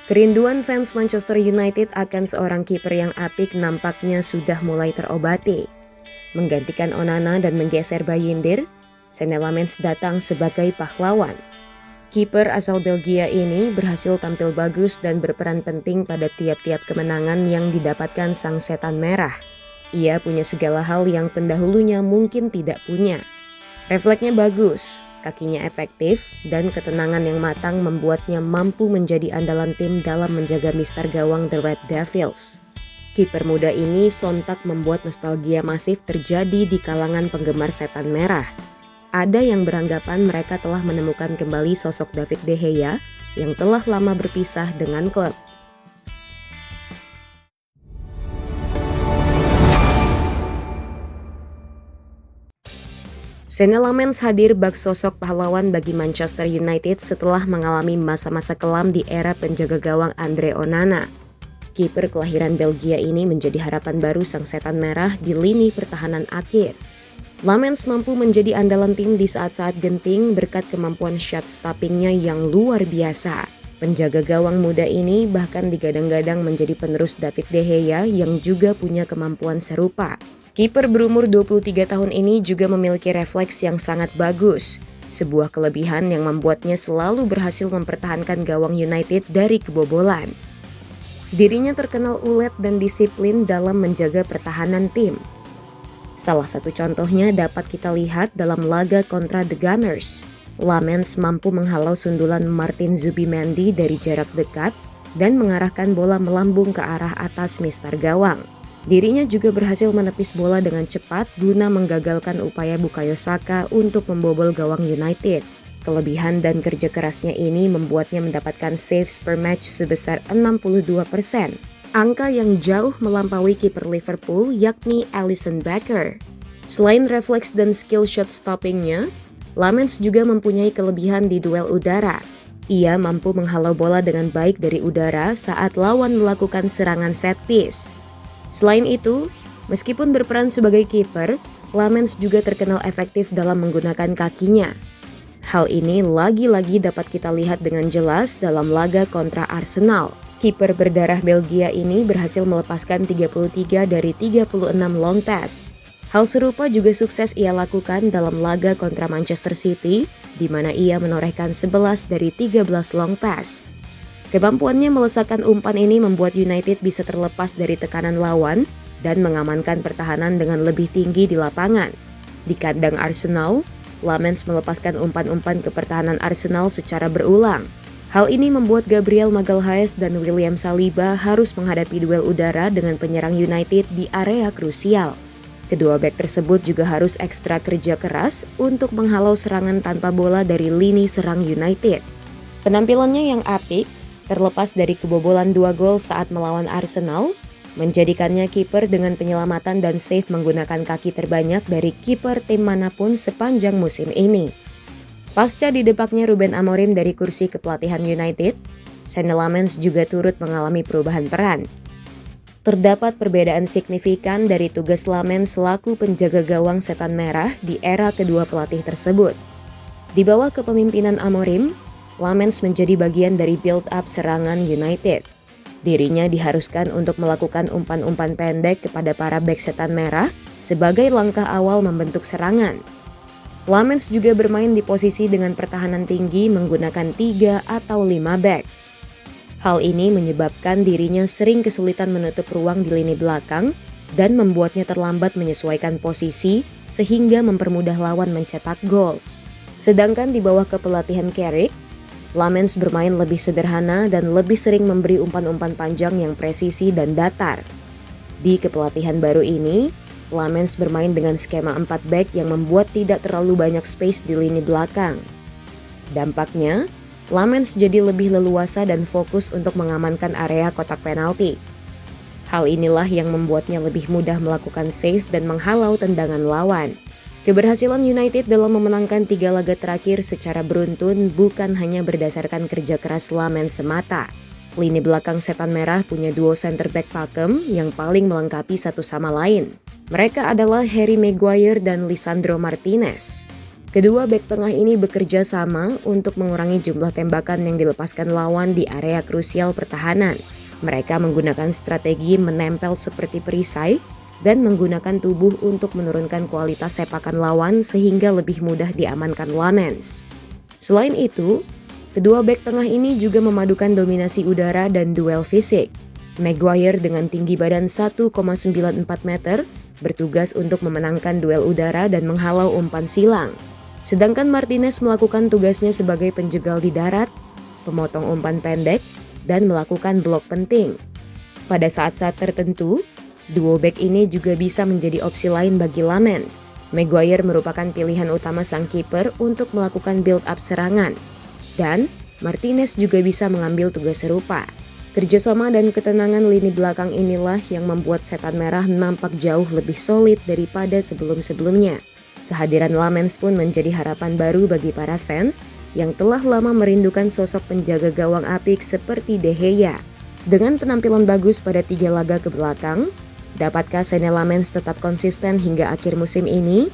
Kerinduan fans Manchester United akan seorang kiper yang apik nampaknya sudah mulai terobati. Menggantikan Onana dan menggeser Bayindir, Senne Lammens datang sebagai pahlawan. Kiper asal Belgia ini berhasil tampil bagus dan berperan penting pada tiap-tiap kemenangan yang didapatkan sang setan merah. Ia punya segala hal yang pendahulunya mungkin tidak punya. Refleksnya bagus, kakinya efektif, dan ketenangan yang matang membuatnya mampu menjadi andalan tim dalam menjaga mister gawang The Red Devils. Kiper muda ini sontak membuat nostalgia masif terjadi di kalangan penggemar setan merah. Ada yang beranggapan mereka telah menemukan kembali sosok David De Gea yang telah lama berpisah dengan klub. Senne Lammens hadir bak sosok pahlawan bagi Manchester United setelah mengalami masa-masa kelam di era penjaga gawang Andre Onana. Kiper kelahiran Belgia ini menjadi harapan baru sang setan merah di lini pertahanan akhir. Lammens mampu menjadi andalan tim di saat-saat genting berkat kemampuan shot stopping-nya yang luar biasa. Penjaga gawang muda ini bahkan digadang-gadang menjadi penerus David De Gea yang juga punya kemampuan serupa. Kiper berumur 23 tahun ini juga memiliki refleks yang sangat bagus, sebuah kelebihan yang membuatnya selalu berhasil mempertahankan gawang United dari kebobolan. Dirinya terkenal ulet dan disiplin dalam menjaga pertahanan tim. Salah satu contohnya dapat kita lihat dalam laga kontra The Gunners. Lammens mampu menghalau sundulan Martin Zubimendi dari jarak dekat dan mengarahkan bola melambung ke arah atas mister gawang. Dirinya juga berhasil menepis bola dengan cepat guna menggagalkan upaya Bukayo Saka untuk membobol gawang United. Kelebihan dan kerja kerasnya ini membuatnya mendapatkan saves per match sebesar 62%. Angka yang jauh melampaui kiper Liverpool yakni Alisson Becker. Selain refleks dan skill shot stopping-nya, Lammens juga mempunyai kelebihan di duel udara. Ia mampu menghalau bola dengan baik dari udara saat lawan melakukan serangan set piece. Selain itu, meskipun berperan sebagai kiper, Lammens juga terkenal efektif dalam menggunakan kakinya. Hal ini lagi-lagi dapat kita lihat dengan jelas dalam laga kontra Arsenal. Kiper berdarah Belgia ini berhasil melepaskan 33 dari 36 long pass. Hal serupa juga sukses ia lakukan dalam laga kontra Manchester City, di mana ia menorehkan 11 dari 13 long pass. Kemampuannya melesakkan umpan ini membuat United bisa terlepas dari tekanan lawan dan mengamankan pertahanan dengan lebih tinggi di lapangan. Di kandang Arsenal, Lammens melepaskan umpan-umpan ke pertahanan Arsenal secara berulang. Hal ini membuat Gabriel Magalhaes dan William Saliba harus menghadapi duel udara dengan penyerang United di area krusial. Kedua bek tersebut juga harus ekstra kerja keras untuk menghalau serangan tanpa bola dari lini serang United. Penampilannya yang apik, terlepas dari kebobolan 2 gol saat melawan Arsenal, menjadikannya kiper dengan penyelamatan dan save menggunakan kaki terbanyak dari kiper tim manapun sepanjang musim ini. Pasca didepaknya Ruben Amorim dari kursi kepelatihan United, Senne Lammens juga turut mengalami perubahan peran. Terdapat perbedaan signifikan dari tugas Lammens selaku penjaga gawang setan merah di era kedua pelatih tersebut. Di bawah kepemimpinan Amorim, Lammens menjadi bagian dari build-up serangan United. Dirinya diharuskan untuk melakukan umpan-umpan pendek kepada para bek setan merah sebagai langkah awal membentuk serangan. Lammens juga bermain di posisi dengan pertahanan tinggi menggunakan 3 atau 5 bek. Hal ini menyebabkan dirinya sering kesulitan menutup ruang di lini belakang dan membuatnya terlambat menyesuaikan posisi sehingga mempermudah lawan mencetak gol. Sedangkan di bawah kepelatihan Carrick, Lammens bermain lebih sederhana dan lebih sering memberi umpan-umpan panjang yang presisi dan datar. Di kepelatihan baru ini, Lammens bermain dengan skema 4 back yang membuat tidak terlalu banyak space di lini belakang. Dampaknya, Lammens jadi lebih leluasa dan fokus untuk mengamankan area kotak penalti. Hal inilah yang membuatnya lebih mudah melakukan save dan menghalau tendangan lawan. Keberhasilan United dalam memenangkan 3 laga terakhir secara beruntun bukan hanya berdasarkan kerja keras Lammens semata. Lini belakang setan merah punya duo center back pakem yang paling melengkapi satu sama lain. Mereka adalah Harry Maguire dan Lisandro Martinez. Kedua bek tengah ini bekerja sama untuk mengurangi jumlah tembakan yang dilepaskan lawan di area krusial pertahanan. Mereka menggunakan strategi menempel seperti perisai dan menggunakan tubuh untuk menurunkan kualitas sepakan lawan sehingga lebih mudah diamankan Lamens. Selain itu, kedua bek tengah ini juga memadukan dominasi udara dan duel fisik. Maguire dengan tinggi badan 1,94 meter bertugas untuk memenangkan duel udara dan menghalau umpan silang. Sedangkan Martinez melakukan tugasnya sebagai penjegal di darat, pemotong umpan pendek, dan melakukan blok penting. Pada saat-saat tertentu, duo bek ini juga bisa menjadi opsi lain bagi Lamens. Maguire merupakan pilihan utama sang kiper untuk melakukan build-up serangan. Dan Martinez juga bisa mengambil tugas serupa. Kerjasama dan ketenangan lini belakang inilah yang membuat Setan Merah nampak jauh lebih solid daripada sebelum-sebelumnya. Kehadiran Lamens pun menjadi harapan baru bagi para fans yang telah lama merindukan sosok penjaga gawang apik seperti De Gea. Dengan penampilan bagus pada 3 laga ke belakang, dapatkah Senne Lamens tetap konsisten hingga akhir musim ini?